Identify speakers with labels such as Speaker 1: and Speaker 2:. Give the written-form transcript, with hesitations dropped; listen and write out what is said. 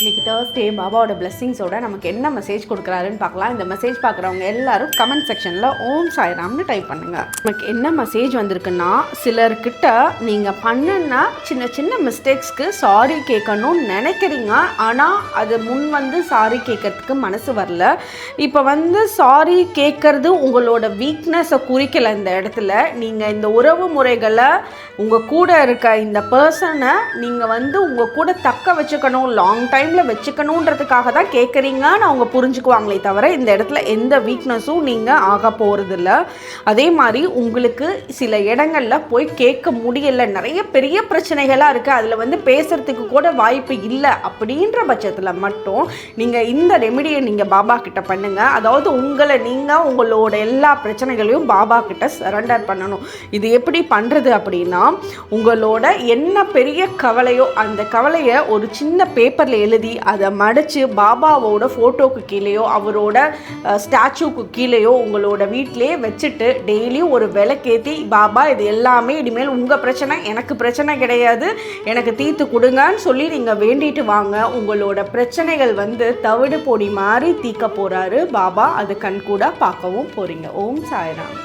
Speaker 1: இன்னைக்கு தேர்ஸ்டே பாபாவோட பிளெஸிங்ஸோட நமக்கு என்ன மெசேஜ் கொடுக்குறாருன்னு பார்க்கலாம். இந்த மெசேஜ் பார்க்குறவங்க எல்லாரும் கமெண்ட் செக்ஷனில் ஓம் சாய்ராம்னு டைப் பண்ணுங்கள். நமக்கு என்ன மெசேஜ் வந்திருக்குன்னா, சிலர்கிட்ட நீங்கள் பண்ணுன்னா சின்ன சின்ன மிஸ்டேக்ஸ்க்கு சாரி கேட்கணும்னு நினைக்கிறீங்க, ஆனால் அது முன் வந்து சாரி கேட்கறதுக்கு மனசு வரல. இப்போ வந்து சாரி கேட்கறது உங்களோட வீக்னஸை குறிக்கலை. இந்த இடத்துல நீங்கள் இந்த உறவு முறைகளை உங்கள் கூட இருக்க இந்த பர்சனை நீங்கள் வந்து உங்கள் கூட தக்க வச்சுக்கணும், லாங் டைமில் வச்சுக்கணுன்றதுக்காக தான் கேட்குறீங்கன்னு அவங்க புரிஞ்சுக்குவாங்களே தவிர இந்த இடத்துல எந்த வீக்னஸும் நீங்கள் ஆக போகிறதில்ல. அதே மாதிரி உங்களுக்கு சில இடங்களில் போய் கேட்க முடியலை, நிறைய பெரிய பிரச்சனைகளாக இருக்குது, அதில் வந்து பேசுகிறதுக்கு கூட வாய்ப்பு இல்லை. அப்படின்ற பட்சத்தில் மட்டும் நீங்கள் இந்த ரெமிடியை நீங்கள் பாபா கிட்ட பண்ணுங்கள். அதாவது உங்களை நீங்கள் உங்களோட எல்லா பிரச்சனைகளையும் பாபா கிட்ட சரண்டர் பண்ணணும். இது எப்படி பண்ணுறது அப்படின்னா, உங்களோட என்ன பெரிய கவலையோ அந்த கவலையை ஒரு சின்ன பேப்பரில் எழுதி அதை மடித்து பாபாவோட ஃபோட்டோக்கு கீழேயோ அவரோட ஸ்டாச்சுக்கு கீழேயோ உங்களோட வீட்டிலே வச்சுட்டு டெய்லியும் ஒரு விளக்கேற்றி, பாபா இது எல்லாமே இனிமேல் உங்கள் பிரச்சனை, எனக்கு பிரச்சனை கிடையாது, எனக்கு தீர்த்து கொடுங்கன்னு சொல்லி நீங்கள் வேண்டிட்டு வாங்க. உங்களோட பிரச்சனைகள் வந்து தவிடு பொடி மாதிரி தீர்க்க போகிறாரு பாபா. அது கண்கூட பார்க்கவும் போகிறீங்க. ஓம் சாய்ராம்.